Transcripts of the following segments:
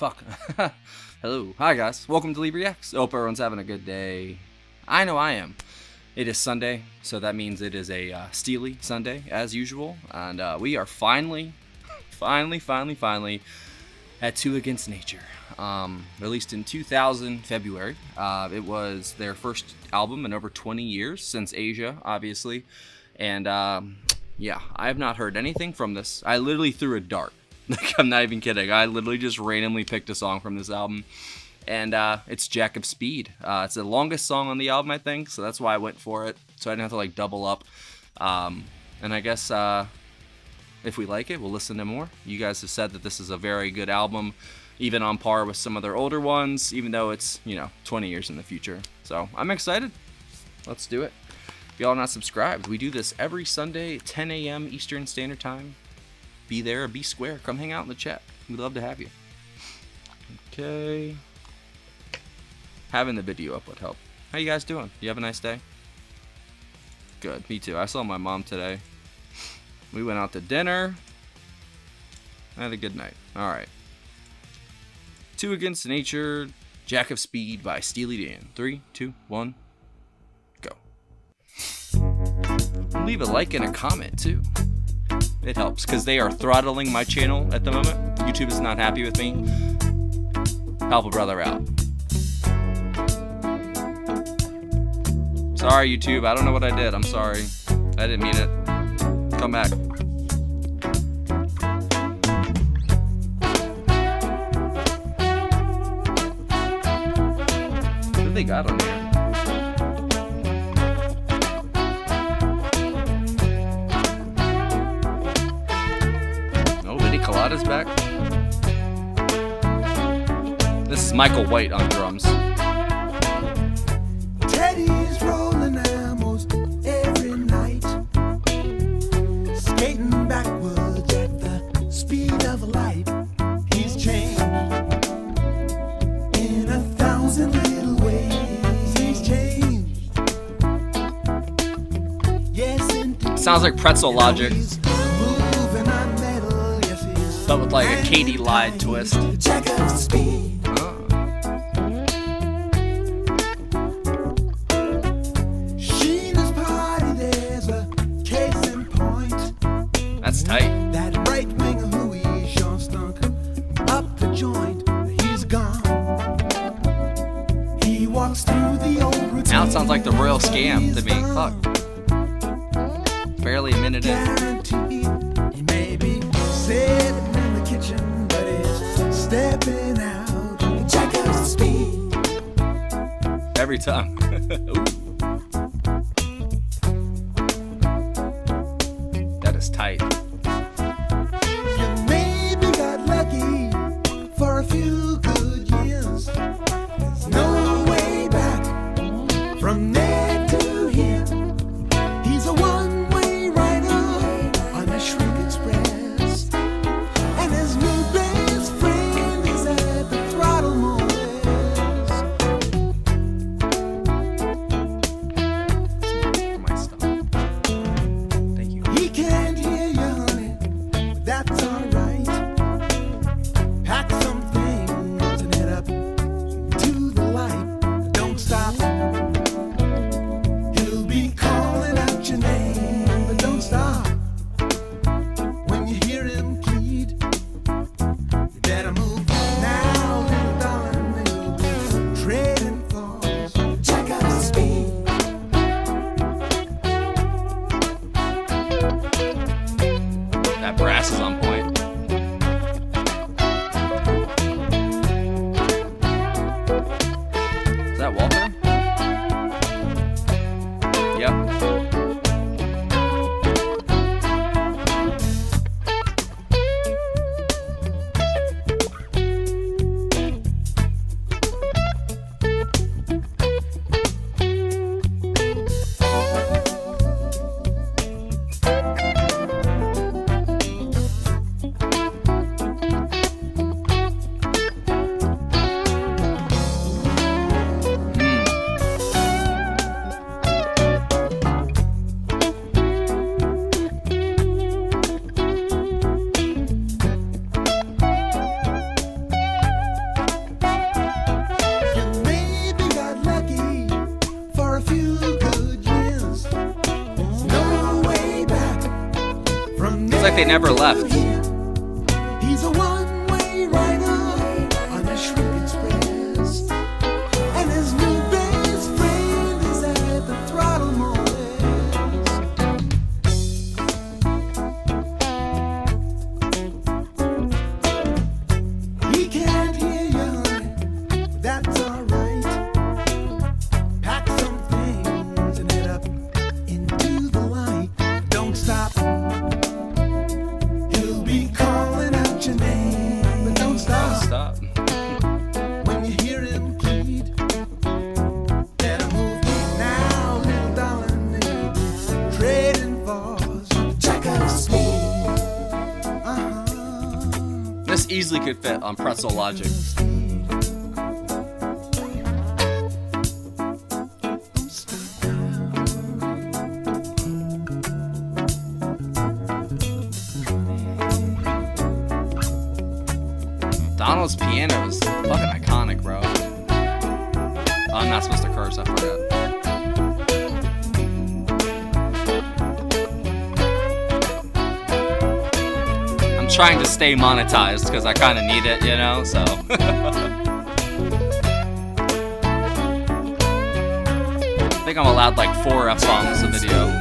Fuck. Hello. Hi, guys. Welcome to LibreX. Hope everyone's having a good day. I know I am. It is Sunday, so that means it is a Steely Sunday, as usual. And we are finally at Two Against Nature. Released in 2000, February. It was their first album in over 20 years, since Asia, obviously. And yeah, I have not heard anything from this. I literally threw a dart. Like, I'm not even kidding. I literally just randomly picked a song from this album. And it's Jack of Speed. It's the longest song on the album, I think. So that's why I went for it. So I didn't have to, like, double up. And I guess if we like it, we'll listen to more. You guys have said that this is a very good album. Even on par with some of their older ones. Even though it's, 20 years in the future. So I'm excited. Let's do it. If y'all are not subscribed, we do this every Sunday at 10 a.m. Eastern Standard Time. Be there or be square. Come hang out in the chat. We'd love to have you. Okay. Having the video up would help. How you guys doing? You have a nice day? Good. Me too. I saw my mom today. We went out to dinner. I had a good night. Alright. Two Against Nature, Jack of Speed by Steely Dan. 3, 2, 1, go. Leave a like and a comment too. It helps, because they are throttling my channel at the moment. YouTube is not happy with me. Help a brother out. Sorry, YouTube. I don't know what I did. I'm sorry. I didn't mean it. Come back. What do they got on here? Colada's back. This is Michael White on drums. Teddy's rolling almost every night, skating backwards at the speed of light. He's changed in 1,000 little ways. He's changed. Yes, indeed. Sounds like Pretzel Logic, but with like a Katie Lied twist. Jack of Speed. Sheena's party, there's a case in point. That's tight. That right winger who he sure stunk up the joint. He's gone. He walks through the old routine. Now it sounds like the Royal Scam to me. Fuck. Barely a minute in. Guaranteed. He may be sitting in the kitchen, but he's stepping out. Jack of Speed. Every time. That is tight. You maybe got lucky for a few good years. There's no way back from there to here. He's a one-way rider on the Shrimp Express, and his new best friend is at the throttle molest. For my stuff. Thank you. He can't hear you, like they never left. He's a one-way rider on the Shrimp Express, and his new best friend is at the throttle more or less. He can't hear you, honey, but that's alright. Pack some things and head up into the light. Don't stop. He'll be calling out your name, but don't stop. Stop. When you hear him plead, better move now, little darling. Trading for some jack of speed. This easily could fit on Pretzel Logic. Donald's piano is fucking iconic, bro. Oh, I'm not supposed to curse, I forgot. I'm trying to stay monetized because I kind of need it, you know, so. I think I'm allowed like 4 F-bombs a video.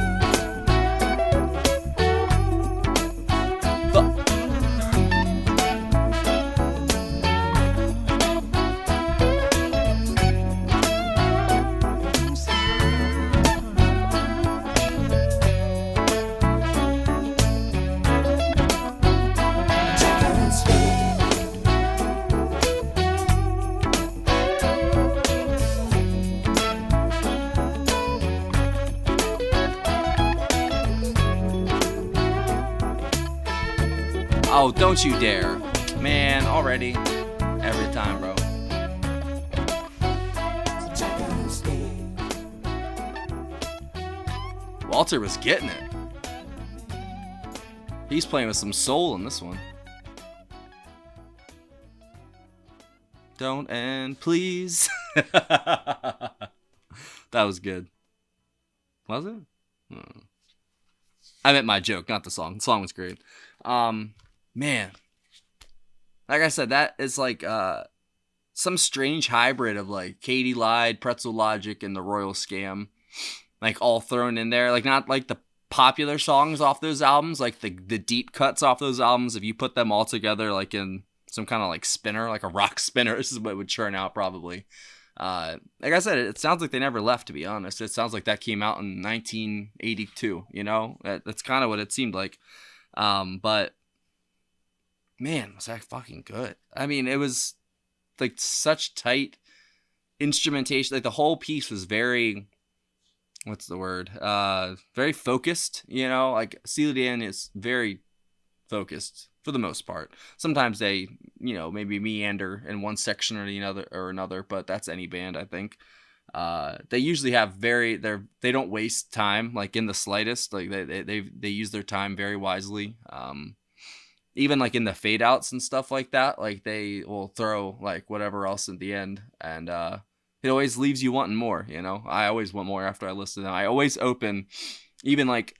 Oh, don't you dare. Man, already. Every time, bro. Walter was getting it. He's playing with some soul in this one. Don't end, please. That was good. Was it? I meant my joke, not the song. The song was great. Man, like I said, that is like some strange hybrid of like Katie Lied, Pretzel Logic, and the Royal Scam, like all thrown in there. Like not like the popular songs off those albums, like the deep cuts off those albums. If you put them all together, like in some kind of like spinner, like a rock spinner, this is what it would churn out probably. Like I said, it sounds like they never left, to be honest. It sounds like that came out in 1982, you know? That's kind of what it seemed like. But man, was that fucking good. I mean, it was like such tight instrumentation. Like the whole piece was very, what's the word? Very focused, you know? Like Steely is very focused for the most part. Sometimes they, you know, maybe meander in one section or another, but that's any band, I think. They usually have they don't waste time like in the slightest. Like they use their time very wisely. Even like in the fade outs and stuff like that, like they will throw like whatever else at the end, and it always leaves you wanting more, you know? I always want more after I listen to them. I always open, even like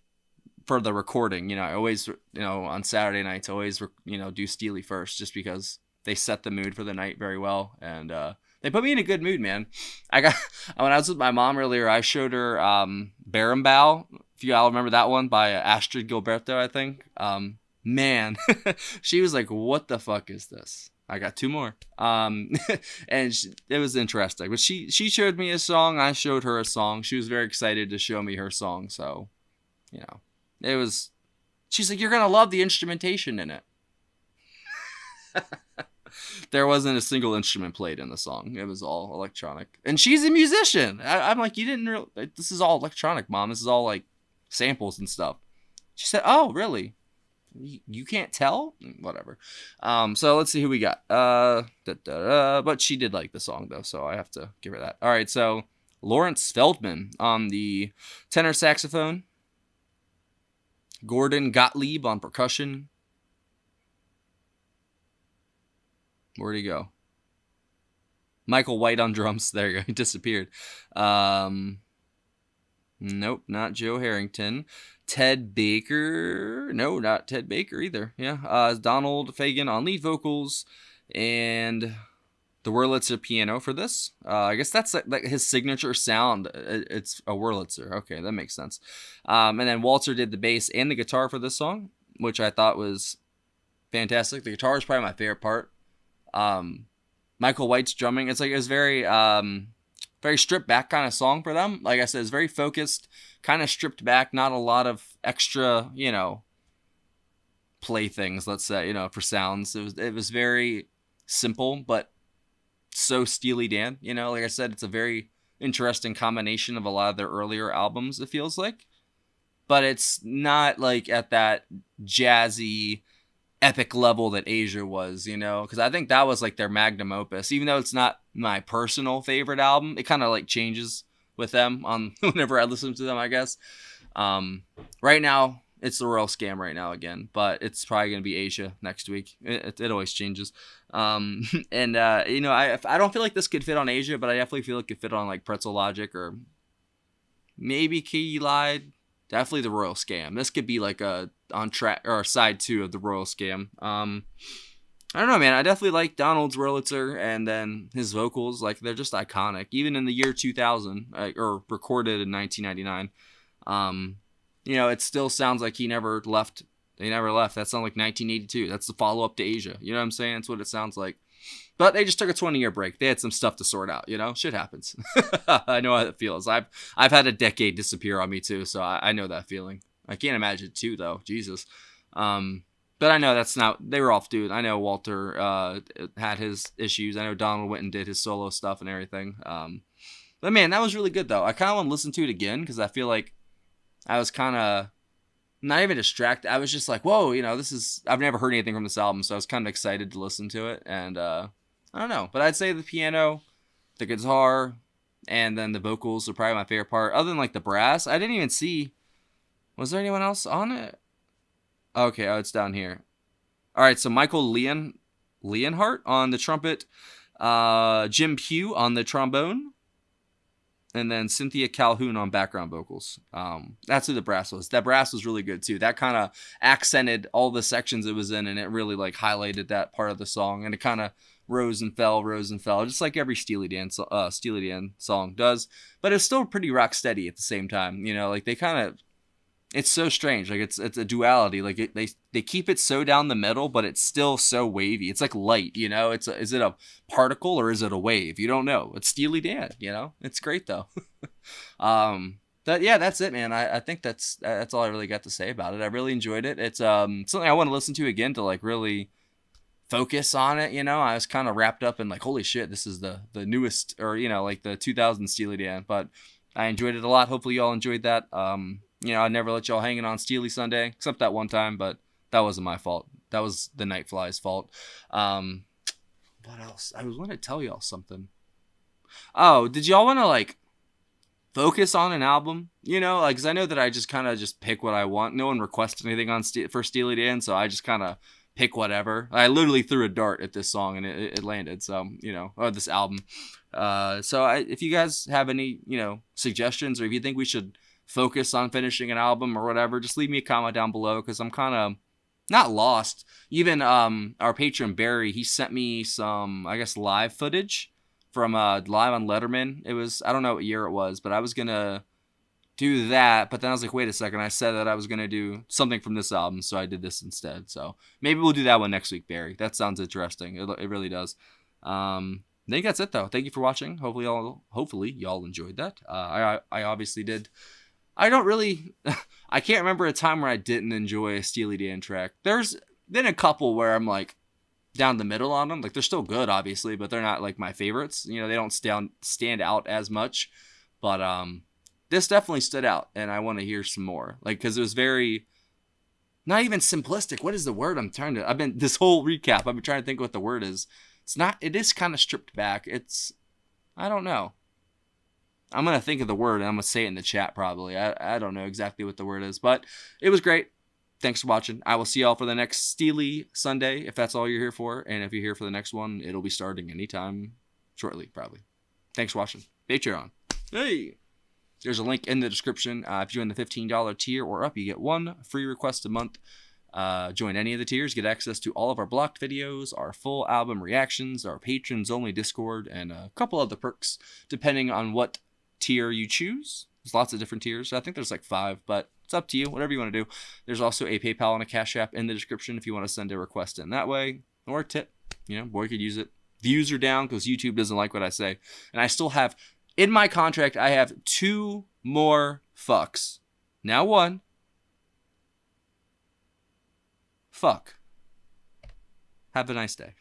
for the recording, you know, I always, you know, on Saturday nights, always, you know, do Steely first, just because they set the mood for the night very well, and they put me in a good mood, man. When I was with my mom earlier, I showed her Barambau, if you all remember that one, by Astrid Gilberto, I think. Man, she was like, what the fuck is this? I got 2 more. And it was interesting. But she showed me a song. I showed her a song. She was very excited to show me her song. So, you know, she's like, you're going to love the instrumentation in it. There wasn't a single instrument played in the song. It was all electronic. And she's a musician. I'm like, this is all electronic, Mom. This is all like samples and stuff. She said, oh, really? You can't tell? Whatever. So let's see who we got. But she did like the song though, so I have to give her that. All right, so Lawrence Feldman on the tenor saxophone, Gordon Gottlieb on percussion. Where'd he go? Michael White on drums. There you go. He disappeared. Nope, not Joe Harrington. Ted Baker. No, not Ted Baker either. Yeah, Donald Fagen on lead vocals, and the Wurlitzer piano for this. I guess that's like his signature sound. It's a Wurlitzer. Okay, that makes sense. And then Walter did the bass and the guitar for this song, which I thought was fantastic. The guitar is probably my favorite part. Michael White's drumming, it's like, it's very very stripped back kind of song for them. Like I said, it's very focused, kind of stripped back, not a lot of extra, playthings, let's say, for sounds. It was very simple, but so Steely Dan, like I said, it's a very interesting combination of a lot of their earlier albums, it feels like. But it's not like at that jazzy epic level that Asia was, because I think that was like their magnum opus. Even though it's not my personal favorite album, it kind of like changes with them on whenever I listen to them, I guess. Right now, it's the Royal Scam right now again, but it's probably going to be Asia next week. It always changes. And I don't feel like this could fit on Asia, but I definitely feel like it could fit on like Pretzel Logic or maybe Key Lied. Definitely the Royal Scam. This could be like a on track or side 2 of the Royal Scam. I don't know, man. I definitely like Donald's Wurlitzer, and then his vocals, like they're just iconic. Even in the year 2000, or recorded in 1999, it still sounds like he never left. They never left. That sounds like 1982. That's the follow up to Asia. You know what I'm saying? That's what it sounds like. But they just took a 20-year break. They had some stuff to sort out, Shit happens. I know how it feels. I've had a decade disappear on me too, so I know that feeling. I can't imagine 2 though. Jesus. But I know that's not. They were off, dude. I know Walter had his issues. I know Donald went and did his solo stuff and everything. But man, that was really good though. I kind of want to listen to it again because I feel like I was kind of not even distracted. I was just like, whoa, this is. I've never heard anything from this album, so I was kind of excited to listen to it. And I don't know, but I'd say the piano, the guitar, and then the vocals are probably my favorite part. Other than like the brass, I didn't even see. Was there anyone else on it? Okay, it's down here. All right, so Michael Leonhardt on the trumpet, Jim Pugh on the trombone, and then Cynthia Calhoun on background vocals. That's who the brass was. That brass was really good too. That kind of accented all the sections it was in, and it really like highlighted that part of the song, and it kind of rose and fell, just like every Steely Dan song does. But it's still pretty rock steady at the same time. Like they kind of. It's so strange. Like it's a duality. Like they keep it so down the middle, but it's still so wavy. It's like light, is it a particle or is it a wave? You don't know. It's Steely Dan, It's great though. That's it, man. I think that's all I really got to say about it. I really enjoyed it. It's something I want to listen to again to like really focus on it. I was kind of wrapped up in like, holy shit, this is the newest or like the 2000 Steely Dan. But I enjoyed it a lot. Hopefully y'all enjoyed that. I never let y'all hanging on Steely Sunday, except that one time, but that wasn't my fault. That was the Nightfly's fault. What else? I was going to tell y'all something. Oh, did y'all want to like focus on an album? Because I know that I just kind of just pick what I want. No one requested anything for Steely Dan, so I just kind of pick whatever. I literally threw a dart at this song and it landed. So, or this album. If you guys have any, suggestions, or if you think we should focus on finishing an album or whatever, just leave me a comment down below, because I'm kind of not lost. Even our patron Barry, he sent me some, I guess, live footage from live on Letterman. It was, I don't know what year it was, but I was gonna do that, but then I was like, wait a second, I said that I was gonna do something from this album, so I did this instead. So maybe we'll do that one next week, Barry. That sounds interesting. It really does. I think that's it though. Thank you for watching. Hopefully y'all enjoyed that. I obviously did. I can't remember a time where I didn't enjoy a Steely Dan track. There's been a couple where I'm like down the middle on them. Like they're still good, obviously, but they're not like my favorites. They don't stand out as much. But this definitely stood out, and I want to hear some more. Like, because it was very, not even simplistic. What is the word this whole recap, I've been trying to think what the word is. It is kind of stripped back. I don't know. I'm going to think of the word and I'm going to say it in the chat probably. I don't know exactly what the word is, but it was great. Thanks for watching. I will see y'all for the next Steely Sunday, if that's all you're here for. And if you're here for the next one, it'll be starting anytime shortly, probably. Thanks for watching. Patreon. Hey! There's a link in the description. If you join the $15 tier or up, you get 1 free request a month. Join any of the tiers, get access to all of our blocked videos, our full album reactions, our patrons only Discord, and a couple other perks depending on what tier you choose. There's lots of different tiers. I think there's like 5, but it's up to you, whatever you want to do. There's also a PayPal and a Cash App in the description if you want to send a request in that way, or a tip. Boy could use it. Views are down because YouTube doesn't like what I say. And I still have, in my contract, I have 2 more fucks. Now 1. Fuck. Have a nice day.